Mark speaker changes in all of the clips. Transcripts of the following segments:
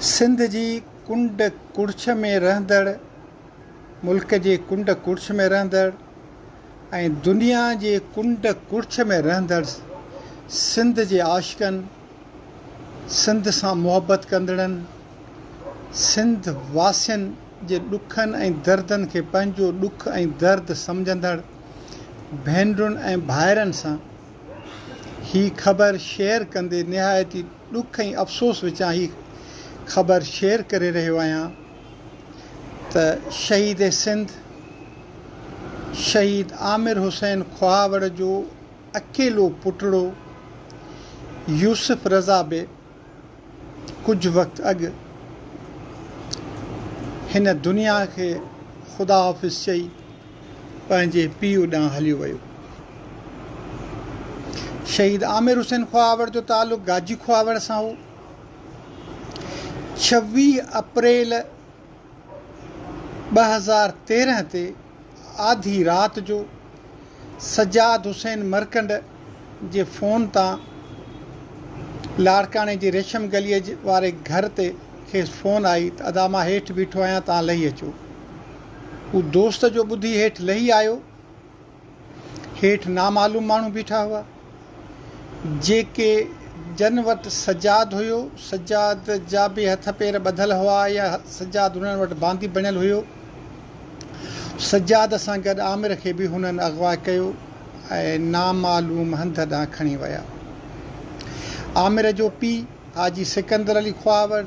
Speaker 1: सिंध जी कुंड कुड़छ में रहंदड़ मुल्क जे कुंड कुड़छ में रहंदड़ ऐं दुनिया जे कुंड कुड़छ में रहंदड़ सिंध जे आशिक़नि, सिंध सां मुहबत कंदड़नि, सिंध वासियुनि जे ॾुखनि ऐं दर्दनि खे पंहिंजो ॾुख ऐं दर्द सम्झंदड़ भेनरुनि ऐं भाइरनि सां ही ख़बर शेयर कंदे निहायती ॾुख ऐं अफ़सोस विचां ही ख़बर शेयर करे रहियो आहियां त शहीद सिंध शहीद आमिर हुसैन ख़्वावड़ जो अकेलो पुटड़ो यूसुफ रज़ा बि कुझु वक़्तु अॻु हिन दुनिया खे ख़ुदा हाफ़िज़ चई पंहिंजे पीउ ॾांहुं हलियो वियो। शहीद आमिर हुसैन ख़्वावड़ जो तालुक़ु गाजी ख़्वावड़ सां हो। 26 अप्रैल 2013 ते आधी राति जो सजाद हुसैन मरकंड जे फ़ोन तां लाड़काणे जी रेशम गलीअ वारे घर ते खेसि फ़ोन आई त अदा मां हेठि बीठो आहियां, तव्हां लही अचो। हू दोस्त जो ॿुधी हेठि लही आयो। हेठि नामालूम माण्हू बीठा हुआ जेके जन वटि सजाद हुयो। सजाद जा बि हथ पेर ॿधल हुआ या सजाद हुननि वटि बांदी बणियल हुयो। सजाद सां गॾु आमिर खे बि हुननि अगवा कयो ऐं नामालूम हंध ॾांहुं खणी विया। आमिर जो पीउ हाजी सिकंदर अली ख़्वावड़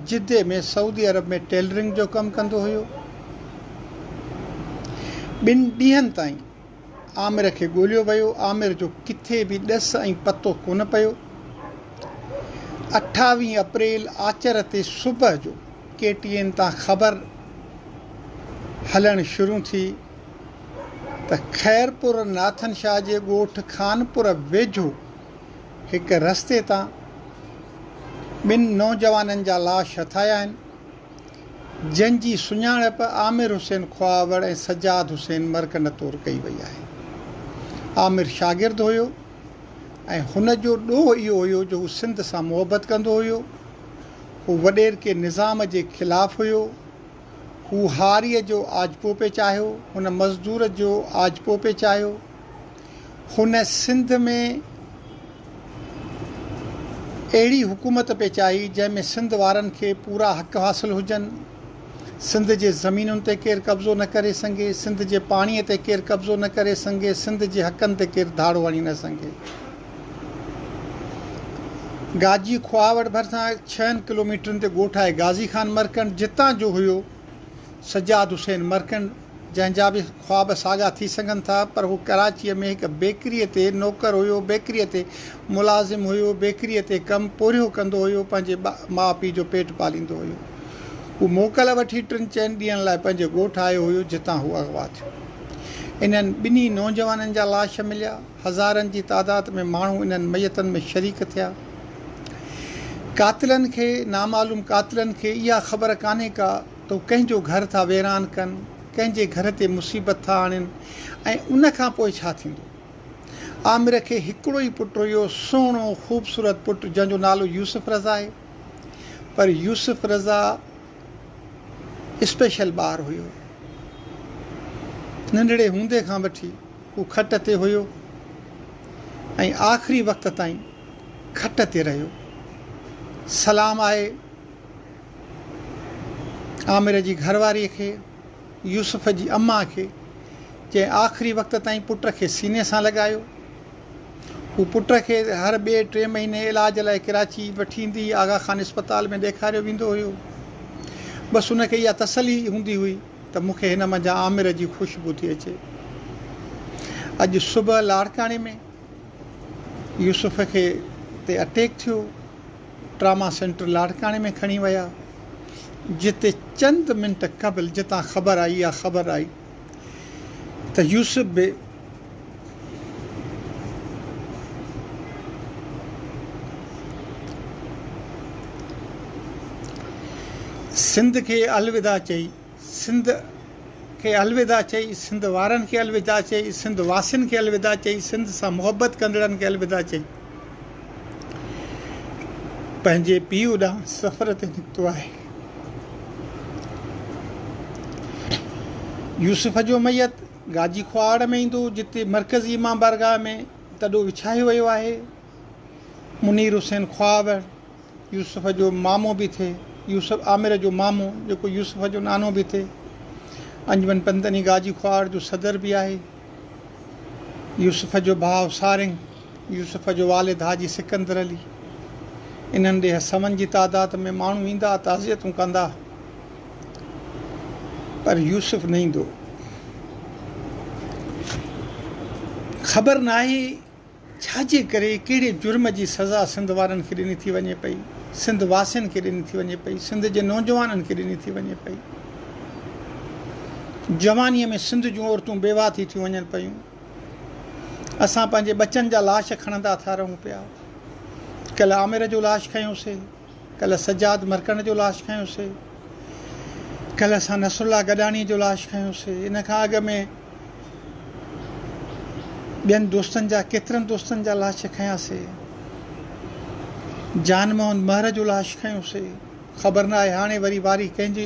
Speaker 1: जिदे में सऊदी अरब में टेलरिंग जो कमु कंदो हुयो। 2 ॾींहंनि ताईं आमिर खे ॻोल्हियो वियो। आमिर जो किथे बि ॾस ऐं पतो कोन पियो। 28 अप्रैल आचर ते सुबुह जो KTN तां ख़बर हलणु शुरू थी त ख़ैरपुर नाथन शाह जे ॻोठ खानपुर वेझो हिकु रस्ते तां 2 नौजवाननि जा लाश हथाया आहिनि, जंहिंजी सुञाणप आमिर हुसैन ख़्वावड़ ऐं सजाद हुसैन मरकंड तौरु कई वई आहे। आमिर शागिर्द हुयो ऐं हुन जो ॾोह इहो हुयो जो हू सिंध सां मुहबत कंदो हुयो। हू वॾेर के निज़ाम जे ख़िलाफ़ु हुयो। हू हारीअ जो आजपो पे चाहियो, हुन मज़दूर जो आजपो पे चाहियो। हुन सिंध में अहिड़ी हुकूमत पे चाही जंहिंमें सिंध वारनि खे पूरा हक़ हासिल हुजनि। सिंध जे ज़मीनुनि ते केरु कब्ज़ो न करे सघे, सिंध जे पाणीअ ते केरु कब्ज़ो न करे सघे, सिंध जे हक़नि ते केरु धाड़ो हणी न सघे। गाजी ख़्वावड़ भरिसां 6 किलोमीटरनि ते ॻोठ आहे गाज़ी खान मरकंड, जितां जो हुयो सजाद हुसैन मरकंड, जंहिंजा बि ख़्वाब साॻा थी सघनि था। पर हू कराचीअ में हिकु बेकरीअ ते नौकर हुयो, बेकरीअ ते मुलाज़िम हुयो, बेकरीअ ते कमु पोरियो कंदो हुयो, पंहिंजे माउ पीउ जो पेट पालींदो हुयो। हू मोकल वठी 3-4 ॾींहंनि लाइ पंहिंजे ॻोठ आयो हुयो जितां हू अगवा थियो। इन्हनि 2 नौजवाननि जा लाश मिलिया। हज़ारनि जी तादाद में माण्हू इन्हनि मैयतनि में शरीक थिया। कातिलनि खे, नामालूम कातिलनि खे इहा ख़बर कान्हे का त हू कंहिंजो घर था वैरान कनि, कंहिंजे घर ते मुसीबत था आणनि ऐं उन खां पोइ छा थींदो। आमिर खे हिकिड़ो ई पुटु हुयो, सुहिणो ख़ूबसूरत पुटु जंहिंजो नालो यूसुफ रज़ा आहे। पर यूसुफ रज़ा स्पेशल ॿारु हुयो। नंढड़े हूंदे खां वठी हू खट ते हुयो ऐं आख़िरी वक़्त ताईं खट ते रहियो। सलाम आहे आमिर जी घरवारीअ खे, यूसुफ जी अम्मा खे, जंहिं आख़िरी वक़्त ताईं पुट खे सीने सां लॻायो। हू पुट खे हर 2-3 महीने इलाज लाइ कराची वठी ईंदी, आगा खान इस्पताल में ॾेखारियो वेंदो हुयो। बसि उनखे इहा तसली हूंदी हुई त मूंखे हिन मंझां आमिर जी ख़ुशबू थी अचे। अॼु सुबुह लाड़काणे में यूसुफ खे ते अटैक थियो। ट्रामा सेंटर लाड़काणे में खणी विया, जिते चंद मिंट क़बल जितां ख़बर आई त यूसुफ बि सिंध खे अलविदा चई, सिंध वारनि खे अलविदा चई, सिंध वासियुनि खे अलविदा चई, सिंध सां मुहबत कंदड़नि खे अलविदा चई। पंहिंजे पीउ ॾांहुं सफ़र ते निकितो आहे। यूसुफ जो मैयत गाजी ख्वाड़ में ईंदो, जिते मरकज़ी इमाम बारगाह में तॾो विछायो वियो आहे। मुनीर हुसैन ख्वाब यूसुफ जो मामो बि थिए, यूसुफ आमिर जो मामो जेको यूसुफ जो नानो बि थिए। अंजमन पंदनी गाजी ख्वाड़ जो सदर बि आहे। यूसुफ जो भाउ सारिंग, यूसुफ जो वालिद हाजी सिकंदर अली। इन्हनि ॾे सवनि जी तादाद में माण्हू ईंदा, ताज़ियतूं कंदा, पर यूसुफ न ईंदो। ख़बर न आहे छाजे करे कहिड़े जुर्म जी सज़ा सिंध वारनि खे ॾिनी थी वञे पई, सिंध वासियुनि खे ॾिनी थी वञे पई, सिंध जे नौजवाननि खे ॾिनी थी वञे पई। जवानीअ में सिंध जूं औरतूं बेवा थी थियूं वञनि पियूं। असां पंहिंजे बचनि जा लाश खणंदा था रहूं पिया। कल्ह आमिर जो लाश खयोंसीं, कल्ह सजाद मरकण जो लाश खयोंसीं, कल्ह असां नसरुल्ला गॾाणी जो लाश खयोंसीं। इन खां अॻु में ॿियनि दोस्तनि जा, केतिरनि दोस्तनि जा लाश खयासीं। जान मोहन महर जो लाश खयोंसीं। ख़बर न आहे हाणे वरी वारी कंहिंजी,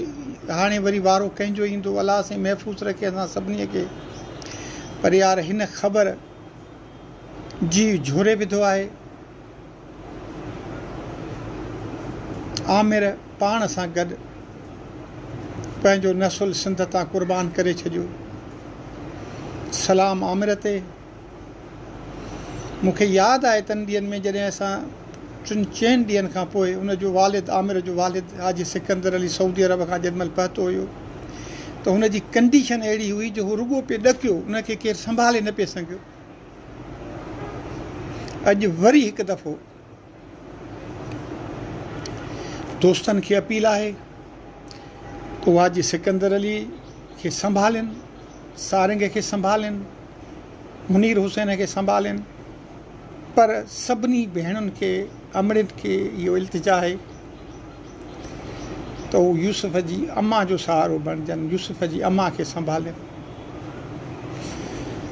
Speaker 1: हाणे वरी वारो कंहिंजो ईंदो। अलाह साईं महफ़ूज़ रखे असां सभिनी खे। पर यार हिन ख़बर जी झोरे विधो आहे। आमिर पाण सां गॾु पंहिंजो नसुल सिंध तां क़ुर्बान करे छॾियो। सलाम आमिर ते। मूंखे यादि आहे तन ॾींहंनि में जॾहिं असां 3-4 ॾींहंनि खां पोइ उनजो वालिद, आमिर जो वालिद हाजी सिकंदर अली सऊदी अरब खां जेॾीमहिल पहुतो हुयो, त हुनजी कंडीशन अहिड़ी हुई जो हू रुॻो पियो ॾकियो, उनखे केरु संभाले न पिए सघियो। अॼु वरी हिकु दफ़ो दोस्तनि खे अपील आहे त उहा हाजी सिकंदर अली खे संभालनि, सारिंग खे संभालनि, मुनीर हुसैन खे संभालनि, पर सभिनी भेणुनि खे, अमड़ियुनि खे इहो इल्तिजा आहे त हू यूसुफ जी अम्मा जो सहारो बणिजनि, यूसुफ जी अम्मा खे संभालनि।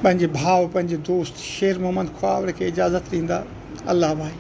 Speaker 1: पंहिंजे भाउ, पंहिंजे दोस्त शेर मोहम्मद ख्वाब खे इजाज़त ॾींदा। अल्लाह भाई।